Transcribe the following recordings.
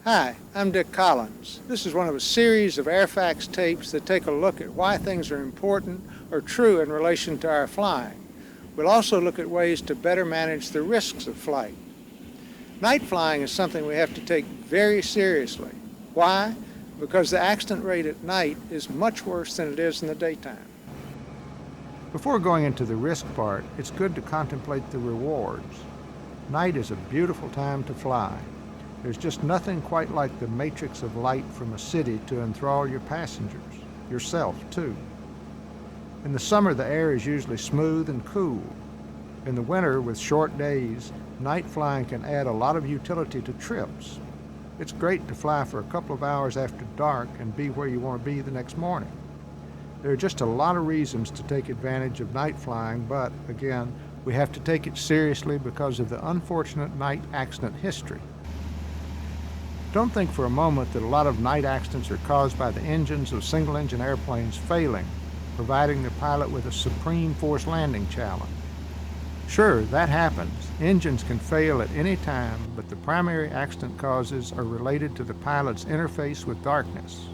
Hi, I'm Dick Collins. This is one of a series of Airfax tapes that take a look at why things are important or true in relation to our flying. We'll also look at ways to better manage the risks of flight. Night flying is something we have to take very seriously. Why? Because the accident rate at night is much worse than it is in the daytime. Before going into the risk part, it's good to contemplate the rewards. Night is a beautiful time to fly. There's just nothing quite like the matrix of light from a city to enthrall your passengers, yourself too. In the summer, the air is usually smooth and cool. In the winter, with short days, night flying can add a lot of utility to trips. It's great to fly for a couple of hours after dark and be where you want to be the next morning. There are just a lot of reasons to take advantage of night flying, but again, we have to take it seriously because of the unfortunate night accident history. Don't think for a moment that a lot of night accidents are caused by the engines of single-engine airplanes failing, providing the pilot with a supreme force landing challenge. Sure, that happens. Engines can fail at any time, but the primary accident causes are related to the pilot's interface with darkness.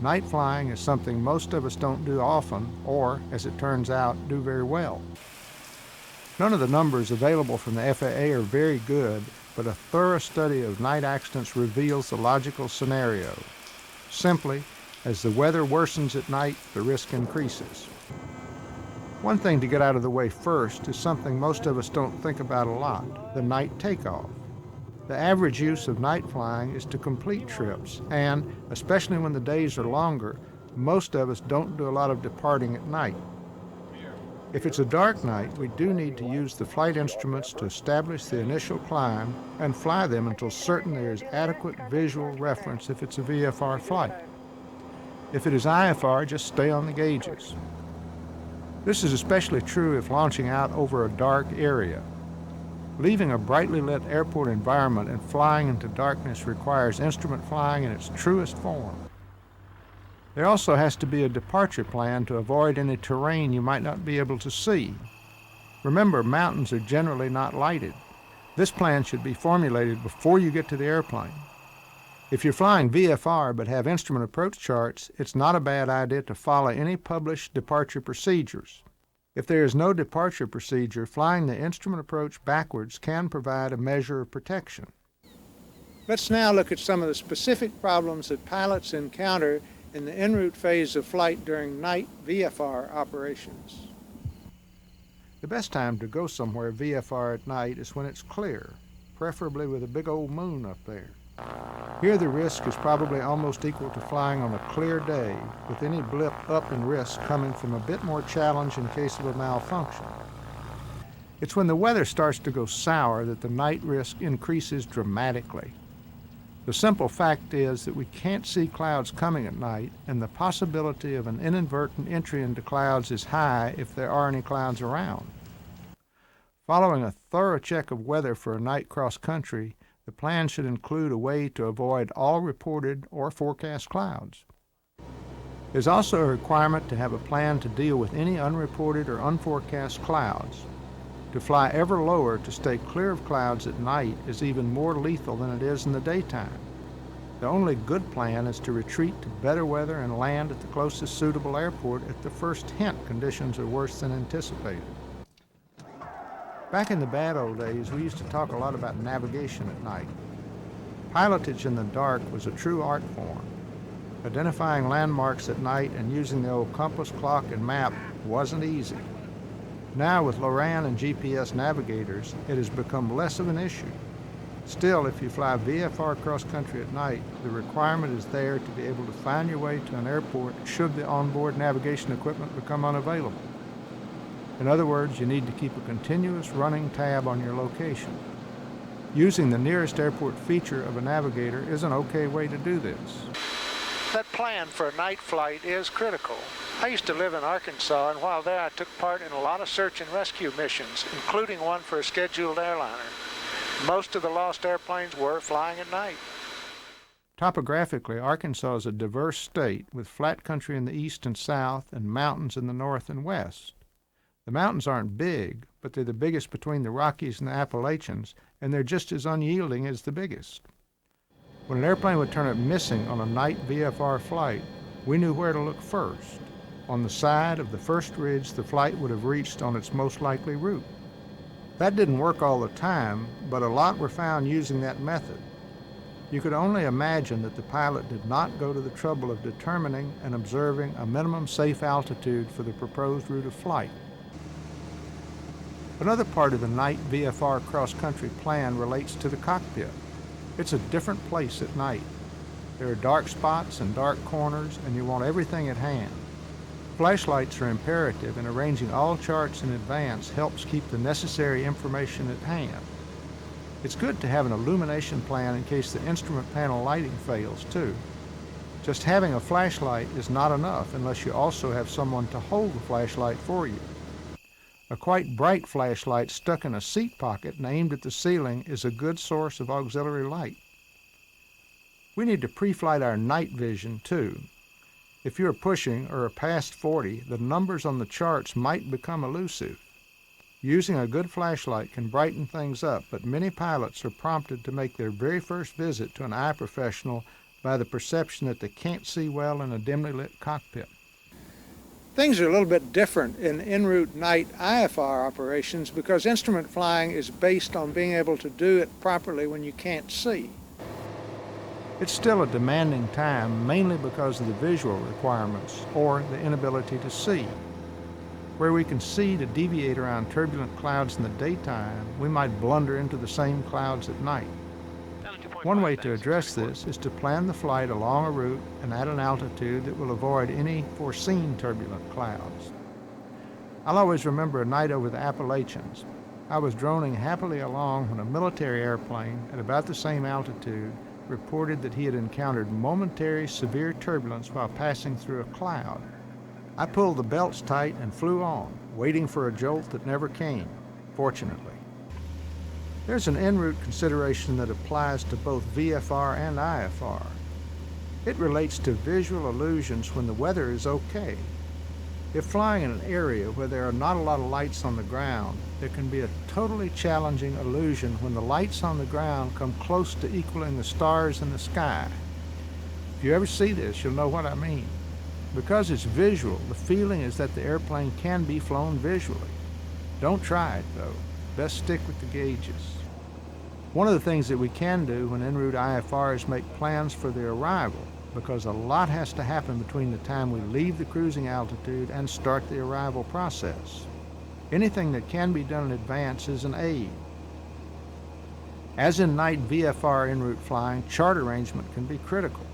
Night flying is something most of us don't do often, or, as it turns out, do very well. None of the numbers available from the FAA are very good, but a thorough study of night accidents reveals the logical scenario. Simply, as the weather worsens at night, the risk increases. One thing to get out of the way first is something most of us don't think about a lot, the night takeoff. The average use of night flying is to complete trips, and, especially when the days are longer, most of us don't do a lot of departing at night. If it's a dark night, we do need to use the flight instruments to establish the initial climb and fly them until certain there is adequate visual reference if it's a VFR flight. If it is IFR, just stay on the gauges. This is especially true if launching out over a dark area. Leaving a brightly lit airport environment and flying into darkness requires instrument flying in its truest form. There also has to be a departure plan to avoid any terrain you might not be able to see. Remember, mountains are generally not lighted. This plan should be formulated before you get to the airplane. If you're flying VFR but have instrument approach charts, it's not a bad idea to follow any published departure procedures. If there is no departure procedure, flying the instrument approach backwards can provide a measure of protection. Let's now look at some of the specific problems that pilots encounter in the en route phase of flight during night VFR operations. The best time to go somewhere VFR at night is when it's clear, preferably with a big old moon up there. Here the risk is probably almost equal to flying on a clear day, with any blip up in risk coming from a bit more challenge in case of a malfunction. It's when the weather starts to go sour that the night risk increases dramatically. The simple fact is that we can't see clouds coming at night, and the possibility of an inadvertent entry into clouds is high if there are any clouds around. Following a thorough check of weather for a night cross-country, the plan should include a way to avoid all reported or forecast clouds. There's also a requirement to have a plan to deal with any unreported or unforecast clouds. To fly ever lower to stay clear of clouds at night is even more lethal than it is in the daytime. The only good plan is to retreat to better weather and land at the closest suitable airport at the first hint conditions are worse than anticipated. Back in the bad old days, we used to talk a lot about navigation at night. Pilotage in the dark was a true art form. Identifying landmarks at night and using the old compass, clock, and map wasn't easy. Now, with LORAN and GPS navigators, it has become less of an issue. Still, if you fly VFR cross-country at night, the requirement is there to be able to find your way to an airport should the onboard navigation equipment become unavailable. In other words, you need to keep a continuous running tab on your location. Using the nearest airport feature of a navigator is an okay way to do this. That plan for a night flight is critical. I used to live in Arkansas, and while there I took part in a lot of search and rescue missions, including one for a scheduled airliner. Most of the lost airplanes were flying at night. Topographically, Arkansas is a diverse state with flat country in the east and south and mountains in the north and west. The mountains aren't big, but they're the biggest between the Rockies and the Appalachians, and they're just as unyielding as the biggest. When an airplane would turn up missing on a night VFR flight, we knew where to look first, on the side of the first ridge the flight would have reached on its most likely route. That didn't work all the time, but a lot were found using that method. You could only imagine that the pilot did not go to the trouble of determining and observing a minimum safe altitude for the proposed route of flight. Another part of the night VFR cross-country plan relates to the cockpit. It's a different place at night. There are dark spots and dark corners, and you want everything at hand. Flashlights are imperative, and arranging all charts in advance helps keep the necessary information at hand. It's good to have an illumination plan in case the instrument panel lighting fails, too. Just having a flashlight is not enough unless you also have someone to hold the flashlight for you. A quite bright flashlight stuck in a seat pocket and aimed at the ceiling is a good source of auxiliary light. We need to pre-flight our night vision, too. If you're pushing or are past 40, the numbers on the charts might become elusive. Using a good flashlight can brighten things up, but many pilots are prompted to make their very first visit to an eye professional by the perception that they can't see well in a dimly lit cockpit. Things are a little bit different in en route night IFR operations because instrument flying is based on being able to do it properly when you can't see. It's still a demanding time, mainly because of the visual requirements or the inability to see. Where we can see to deviate around turbulent clouds in the daytime, we might blunder into the same clouds at night. One way to address this is to plan the flight along a route and at an altitude that will avoid any foreseen turbulent clouds. I'll always remember a night over the Appalachians. I was droning happily along when a military airplane at about the same altitude reported that he had encountered momentary severe turbulence while passing through a cloud. I pulled the belts tight and flew on, waiting for a jolt that never came, fortunately. There's an en route consideration that applies to both VFR and IFR. It relates to visual illusions when the weather is okay. If flying in an area where there are not a lot of lights on the ground, there can be a totally challenging illusion when the lights on the ground come close to equaling the stars in the sky. If you ever see this, you'll know what I mean. Because it's visual, the feeling is that the airplane can be flown visually. Don't try it, though. Best stick with the gauges. One of the things that we can do when en route IFR is make plans for the arrival, because a lot has to happen between the time we leave the cruising altitude and start the arrival process. Anything that can be done in advance is an aid. As in night VFR en route flying, chart arrangement can be critical.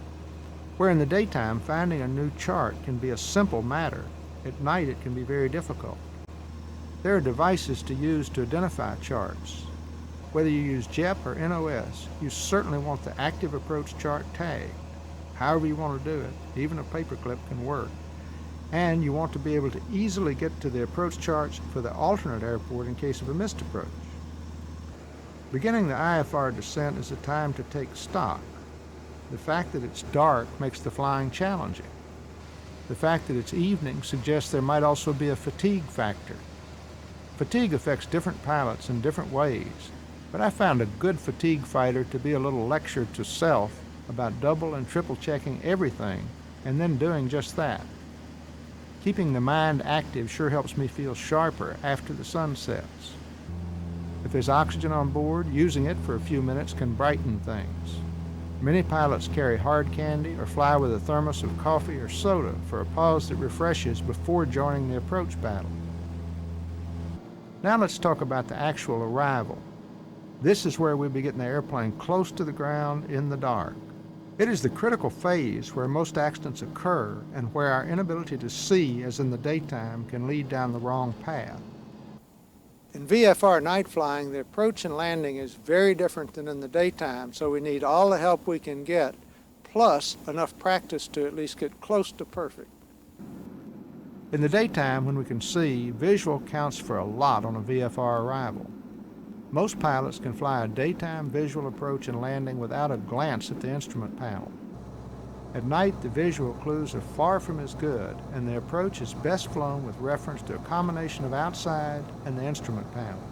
Where in the daytime, finding a new chart can be a simple matter, at night it can be very difficult. There are devices to use to identify charts. Whether you use JEP or NOS, you certainly want the active approach chart tagged. However you want to do it, even a paperclip can work. And you want to be able to easily get to the approach charts for the alternate airport in case of a missed approach. Beginning the IFR descent is a time to take stock. The fact that it's dark makes the flying challenging. The fact that it's evening suggests there might also be a fatigue factor. Fatigue affects different pilots in different ways, but I found a good fatigue fighter to be a little lecture to self about double and triple checking everything and then doing just that. Keeping the mind active sure helps me feel sharper after the sun sets. If there's oxygen on board, using it for a few minutes can brighten things. Many pilots carry hard candy or fly with a thermos of coffee or soda for a pause that refreshes before joining the approach battle. Now let's talk about the actual arrival. This is where we'll be getting the airplane close to the ground in the dark. It is the critical phase where most accidents occur and where our inability to see, as in the daytime, can lead down the wrong path. In VFR night flying, the approach and landing is very different than in the daytime, so we need all the help we can get, plus enough practice to at least get close to perfect. In the daytime, when we can see, visual counts for a lot on a VFR arrival. Most pilots can fly a daytime visual approach and landing without a glance at the instrument panel. At night, the visual clues are far from as good, and the approach is best flown with reference to a combination of outside and the instrument panel.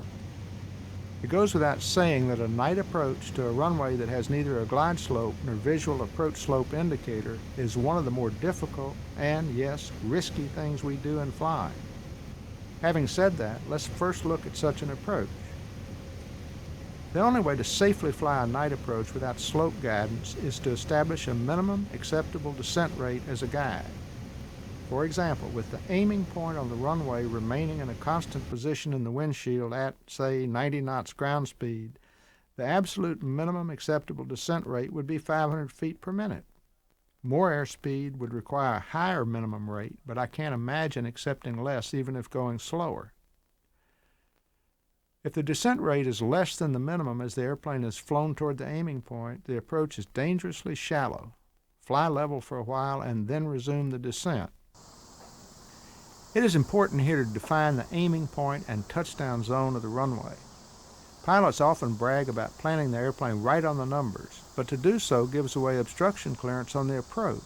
It goes without saying that a night approach to a runway that has neither a glide slope nor visual approach slope indicator is one of the more difficult and, yes, risky things we do in flying. Having said that, let's first look at such an approach. The only way to safely fly a night approach without slope guidance is to establish a minimum acceptable descent rate as a guide. For example, with the aiming point on the runway remaining in a constant position in the windshield at, say, 90 knots ground speed, the absolute minimum acceptable descent rate would be 500 feet per minute. More airspeed would require a higher minimum rate, but I can't imagine accepting less even if going slower. If the descent rate is less than the minimum as the airplane is flown toward the aiming point, the approach is dangerously shallow. Fly level for a while and then resume the descent. It is important here to define the aiming point and touchdown zone of the runway. Pilots often brag about planning the airplane right on the numbers, but to do so gives away obstruction clearance on the approach.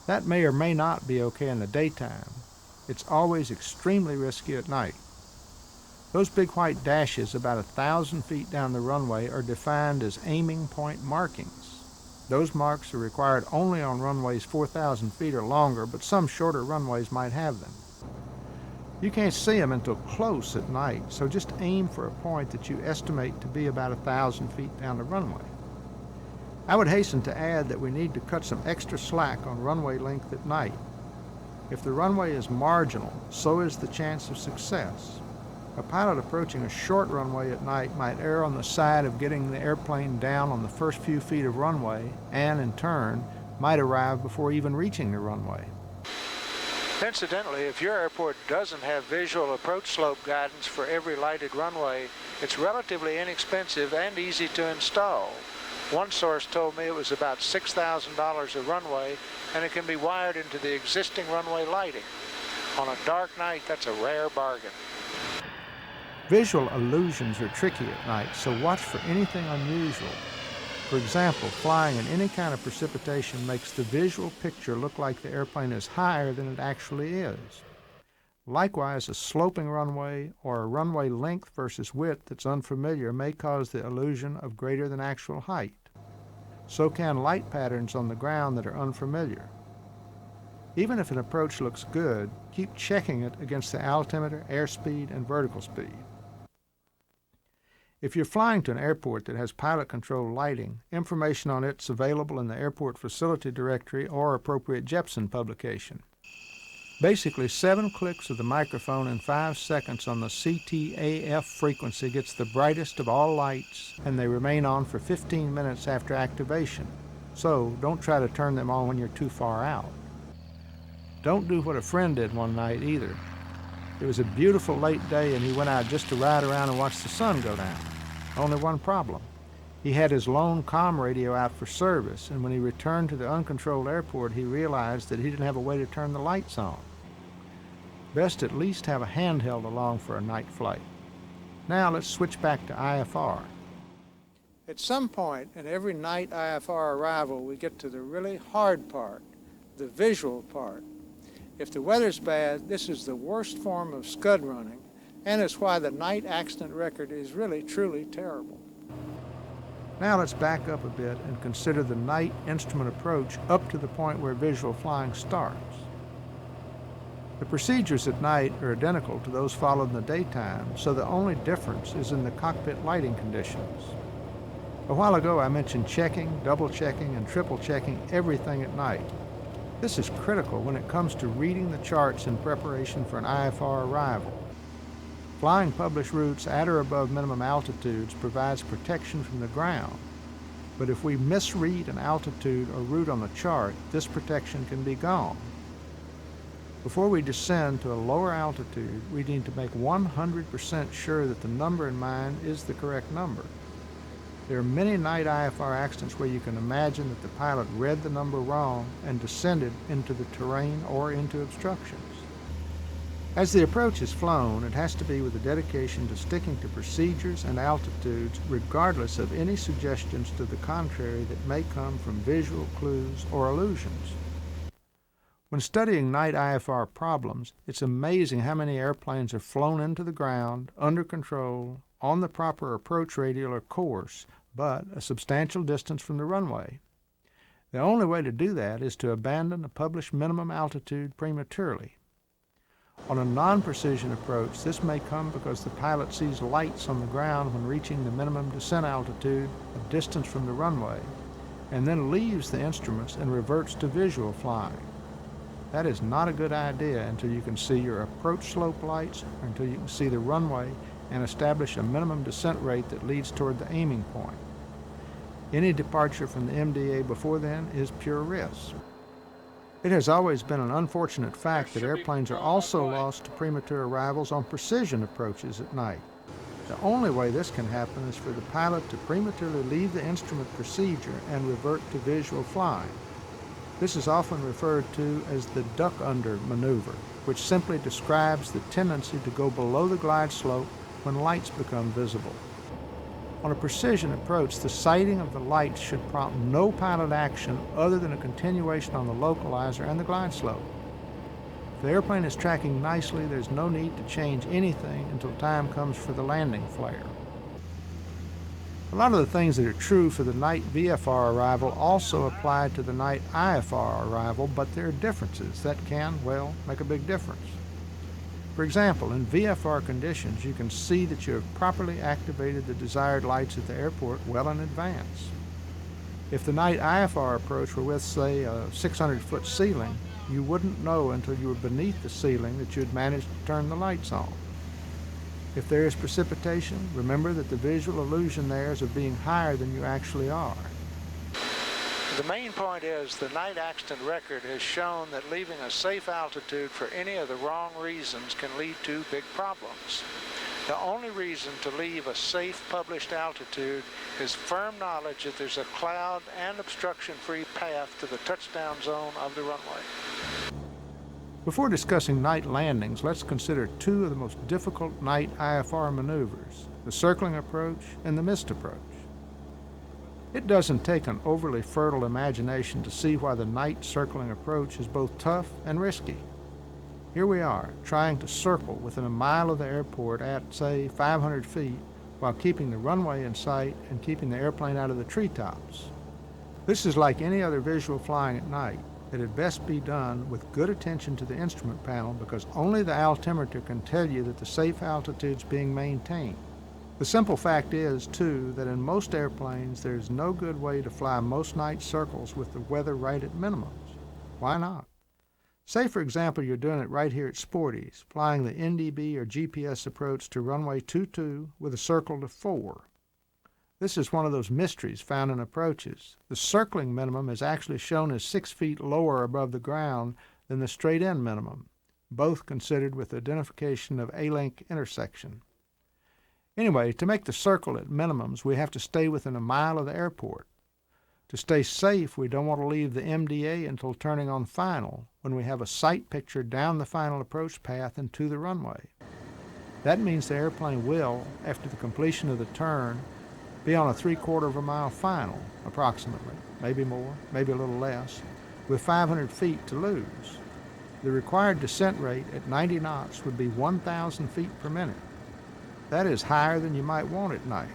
That may or may not be okay in the daytime. It's always extremely risky at night. Those big white dashes about 1,000 feet down the runway are defined as aiming point markings. Those marks are required only on runways 4,000 feet or longer, but some shorter runways might have them. You can't see them until close at night, so just aim for a point that you estimate to be about 1,000 feet down the runway. I would hasten to add that we need to cut some extra slack on runway length at night. If the runway is marginal, so is the chance of success. A pilot approaching a short runway at night might err on the side of getting the airplane down on the first few feet of runway and, in turn, might arrive before even reaching the runway. Incidentally, if your airport doesn't have visual approach slope guidance for every lighted runway, it's relatively inexpensive and easy to install. One source told me it was about $6,000 a runway, and it can be wired into the existing runway lighting. On a dark night, that's a rare bargain. Visual illusions are tricky at night, so watch for anything unusual. For example, flying in any kind of precipitation makes the visual picture look like the airplane is higher than it actually is. Likewise, a sloping runway or a runway length versus width that's unfamiliar may cause the illusion of greater than actual height. So can light patterns on the ground that are unfamiliar. Even if an approach looks good, keep checking it against the altimeter, airspeed, and vertical speed. If you're flying to an airport that has pilot-controlled lighting, information on it's available in the Airport Facility Directory or appropriate Jepson publication. Basically, 7 clicks of the microphone in 5 seconds on the CTAF frequency gets the brightest of all lights, and they remain on for 15 minutes after activation. So don't try to turn them on when you're too far out. Don't do what a friend did one night either. It was a beautiful late day and he went out just to ride around and watch the sun go down. Only one problem. He had his lone comm radio out for service, and when he returned to the uncontrolled airport, he realized that he didn't have a way to turn the lights on. Best at least have a handheld along for a night flight. Now let's switch back to IFR. At some point in every night IFR arrival, we get to the really hard part, the visual part. If the weather's bad, this is the worst form of scud running, and it's why the night accident record is really, truly terrible. Now let's back up a bit and consider the night instrument approach up to the point where visual flying starts. The procedures at night are identical to those followed in the daytime, so the only difference is in the cockpit lighting conditions. A while ago I mentioned checking, double-checking, and triple-checking everything at night. This is critical when it comes to reading the charts in preparation for an IFR arrival. Flying published routes at or above minimum altitudes provides protection from the ground, but if we misread an altitude or route on the chart, this protection can be gone. Before we descend to a lower altitude, we need to make 100% sure that the number in mind is the correct number. There are many night IFR accidents where you can imagine that the pilot read the number wrong and descended into the terrain or into obstructions. As the approach is flown, it has to be with a dedication to sticking to procedures and altitudes regardless of any suggestions to the contrary that may come from visual clues or illusions. When studying night IFR problems, it's amazing how many airplanes are flown into the ground, under control, on the proper approach radial or course, but a substantial distance from the runway. The only way to do that is to abandon a published minimum altitude prematurely. On a non-precision approach, this may come because the pilot sees lights on the ground when reaching the minimum descent altitude of distance from the runway, and then leaves the instruments and reverts to visual flying. That is not a good idea until you can see your approach slope lights or until you can see the runway and establish a minimum descent rate that leads toward the aiming point. Any departure from the MDA before then is pure risk. It has always been an unfortunate fact that airplanes are also lost to premature arrivals on precision approaches at night. The only way this can happen is for the pilot to prematurely leave the instrument procedure and revert to visual flying. This is often referred to as the duck-under maneuver, which simply describes the tendency to go below the glide slope when lights become visible. On a precision approach, the sighting of the lights should prompt no pilot action other than a continuation on the localizer and the glide slope. If the airplane is tracking nicely, there's no need to change anything until time comes for the landing flare. A lot of the things that are true for the night VFR arrival also apply to the night IFR arrival, but there are differences that can, well, make a big difference. For example, in VFR conditions, you can see that you have properly activated the desired lights at the airport well in advance. If the night IFR approach were with, say, a 600-foot ceiling, you wouldn't know until you were beneath the ceiling that you had managed to turn the lights on. If there is precipitation, remember that the visual illusion there is of being higher than you actually are. The main point is the night accident record has shown that leaving a safe altitude for any of the wrong reasons can lead to big problems. The only reason to leave a safe published altitude is firm knowledge that there's a cloud and obstruction-free path to the touchdown zone of the runway. Before discussing night landings, let's consider two of the most difficult night IFR maneuvers, the circling approach and the missed approach. It doesn't take an overly fertile imagination to see why the night circling approach is both tough and risky. Here we are, trying to circle within a mile of the airport at, say, 500 feet, while keeping the runway in sight and keeping the airplane out of the treetops. This is like any other visual flying at night. It had best be done with good attention to the instrument panel because only the altimeter can tell you that the safe altitude is being maintained. The simple fact is, too, that in most airplanes there's no good way to fly most night circles with the weather right at minimums. Why not? Say, for example, you're doing it right here at Sporty's, flying the NDB or GPS approach to runway 22 with a circle to 4. This is one of those mysteries found in approaches. The circling minimum is actually shown as 6 feet lower above the ground than the straight-in minimum, both considered with identification of A-link intersection. Anyway, to make the circle at minimums, we have to stay within a mile of the airport. To stay safe, we don't want to leave the MDA until turning on final, when we have a sight picture down the final approach path and to the runway. That means the airplane will, after the completion of the turn, be on a 3/4 of a mile final, approximately, maybe more, maybe a little less, with 500 feet to lose. The required descent rate at 90 knots would be 1,000 feet per minute. That is higher than you might want at night.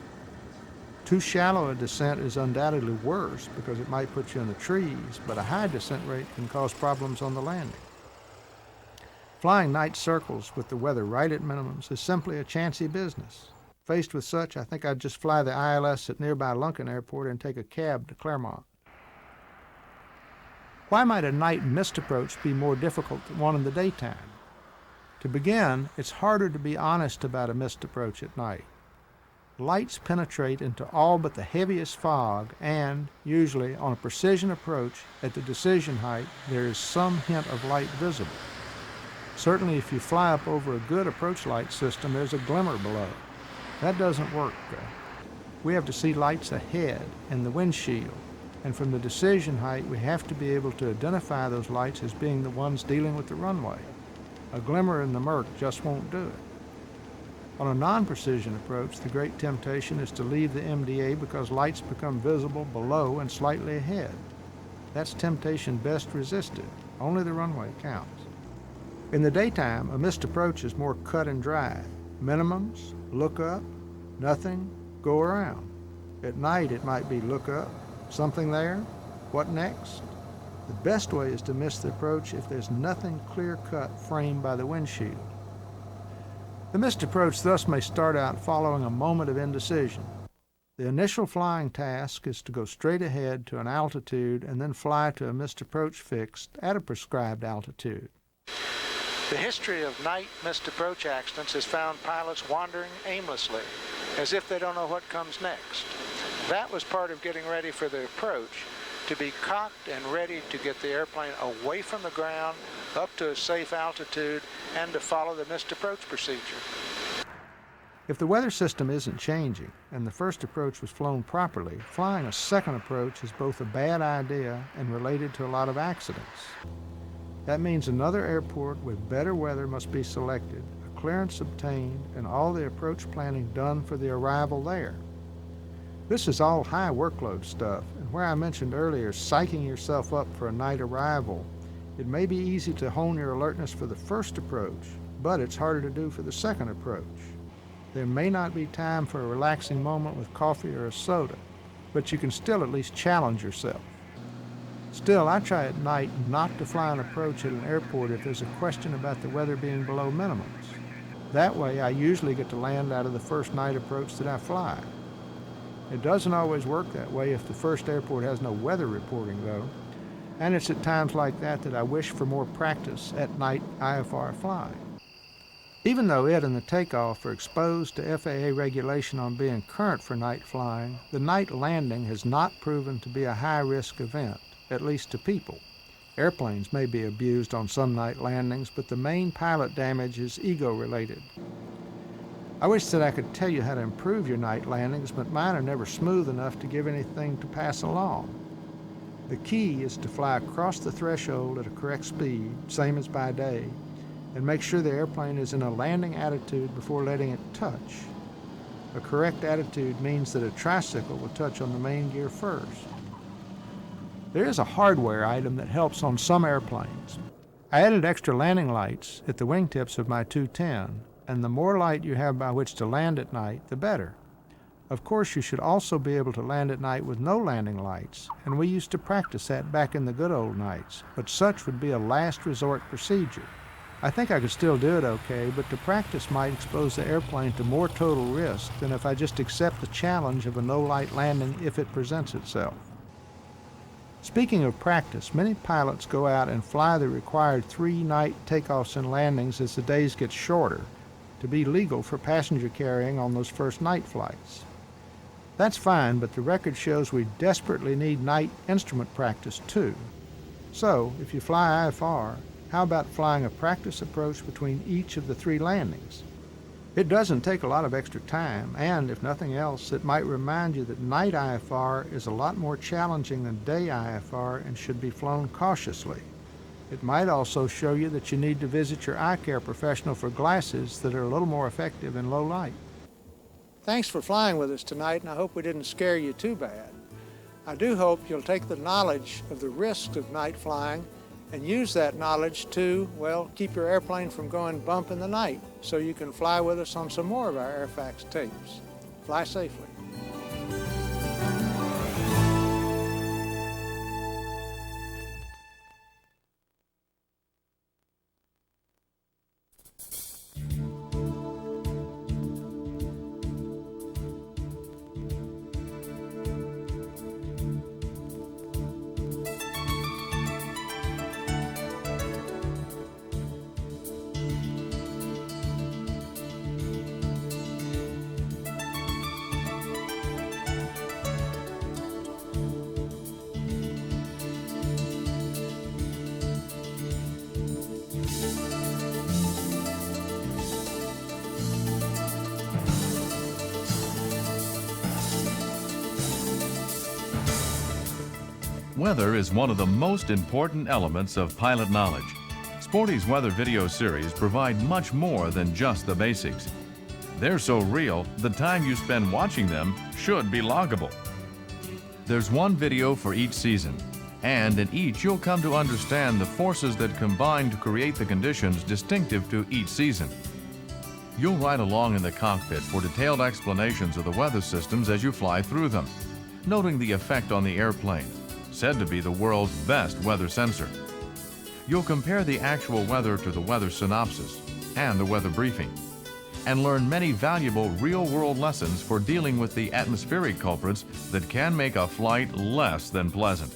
Too shallow a descent is undoubtedly worse because it might put you in the trees, but a high descent rate can cause problems on the landing. Flying night circles with the weather right at minimums is simply a chancy business. Faced with such, I think I'd just fly the ILS at nearby Lunken Airport and take a cab to Claremont. Why might a night missed approach be more difficult than one in the daytime? To begin, it's harder to be honest about a missed approach at night. Lights penetrate into all but the heaviest fog, and, usually, on a precision approach, at the decision height, there is some hint of light visible. Certainly, if you fly up over a good approach light system, there's a glimmer below. That doesn't work. We have to see lights ahead and the windshield, and from the decision height, we have to be able to identify those lights as being the ones dealing with the runway. A glimmer in the murk just won't do it. On a non-precision approach, the great temptation is to leave the MDA because lights become visible below and slightly ahead. That's temptation best resisted. Only the runway counts. In the daytime, a missed approach is more cut and dry. Minimums, look up, Nothing, go around. At night it might be look up, something there, what next? The best way is to miss the approach if there's nothing clear-cut framed by the windshield. The missed approach thus may start out following a moment of indecision. The initial flying task is to go straight ahead to an altitude and then fly to a missed approach fixed at a prescribed altitude. The history of night missed approach accidents has found pilots wandering aimlessly, as if they don't know what comes next. That was part of getting ready for the approach, to be cocked and ready to get the airplane away from the ground, up to a safe altitude, and to follow the missed approach procedure. If the weather system isn't changing and the first approach was flown properly, flying a second approach is both a bad idea and related to a lot of accidents. That means another airport with better weather must be selected, a clearance obtained, and all the approach planning done for the arrival there. This is all high workload stuff, and where I mentioned earlier psyching yourself up for a night arrival, it may be easy to hone your alertness for the first approach, but it's harder to do for the second approach. There may not be time for a relaxing moment with coffee or a soda, but you can still at least challenge yourself. Still, I try at night not to fly an approach at an airport if there's a question about the weather being below minimums. That way, I usually get to land out of the first night approach that I fly. It doesn't always work that way if the first airport has no weather reporting, though, and it's at times like that that I wish for more practice at night IFR flying. Even though it and the takeoff are exposed to FAA regulation on being current for night flying, the night landing has not proven to be a high-risk event, at least to people. Airplanes may be abused on some night landings, but the main pilot damage is ego-related. I wish that I could tell you how to improve your night landings, but mine are never smooth enough to give anything to pass along. The key is to fly across the threshold at a correct speed, same as by day, and make sure the airplane is in a landing attitude before letting it touch. A correct attitude means that a tricycle will touch on the main gear first. There is a hardware item that helps on some airplanes. I added extra landing lights at the wingtips of my 210, and the more light you have by which to land at night, the better. Of course, you should also be able to land at night with no landing lights, and we used to practice that back in the good old nights, but such would be a last resort procedure. I think I could still do it okay, but the practice might expose the airplane to more total risk than if I just accept the challenge of a no-light landing if it presents itself. Speaking of practice, many pilots go out and fly the required 3 night takeoffs and landings as the days get shorter to be legal for passenger carrying on those first night flights. That's fine, but the record shows we desperately need night instrument practice too. So, if you fly IFR, how about flying a practice approach between each of the 3 landings? It doesn't take a lot of extra time, and if nothing else, it might remind you that night IFR is a lot more challenging than day IFR and should be flown cautiously. It might also show you that you need to visit your eye care professional for glasses that are a little more effective in low light. Thanks for flying with us tonight, and I hope we didn't scare you too bad. I do hope you'll take the knowledge of the risks of night flying and use that knowledge to, well, keep your airplane from going bump in the night so you can fly with us on some more of our Airfax tapes. Fly safely. Weather is one of the most important elements of pilot knowledge. Sporty's weather video series provide much more than just the basics. They're so real, the time you spend watching them should be loggable. There's one video for each season, and in each you'll come to understand the forces that combine to create the conditions distinctive to each season. You'll ride along in the cockpit for detailed explanations of the weather systems as you fly through them, noting the effect on the airplane, said to be the world's best weather sensor. You'll compare the actual weather to the weather synopsis and the weather briefing, and learn many valuable real-world lessons for dealing with the atmospheric culprits that can make a flight less than pleasant.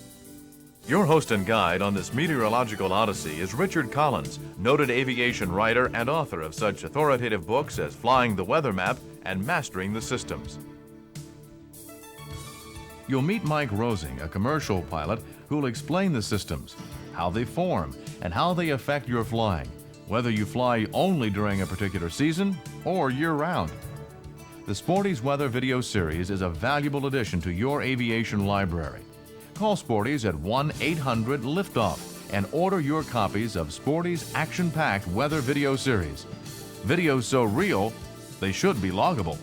Your host and guide on this meteorological odyssey is Richard Collins, noted aviation writer and author of such authoritative books as Flying the Weather Map and Mastering the Systems. You'll meet Mike Rosing, a commercial pilot who'll explain the systems, how they form, and how they affect your flying, whether you fly only during a particular season or year-round. The Sporty's Weather Video Series is a valuable addition to your aviation library. Call Sporty's at 1-800-LIFTOFF and order your copies of Sporty's action-packed weather video series. Videos so real, they should be loggable.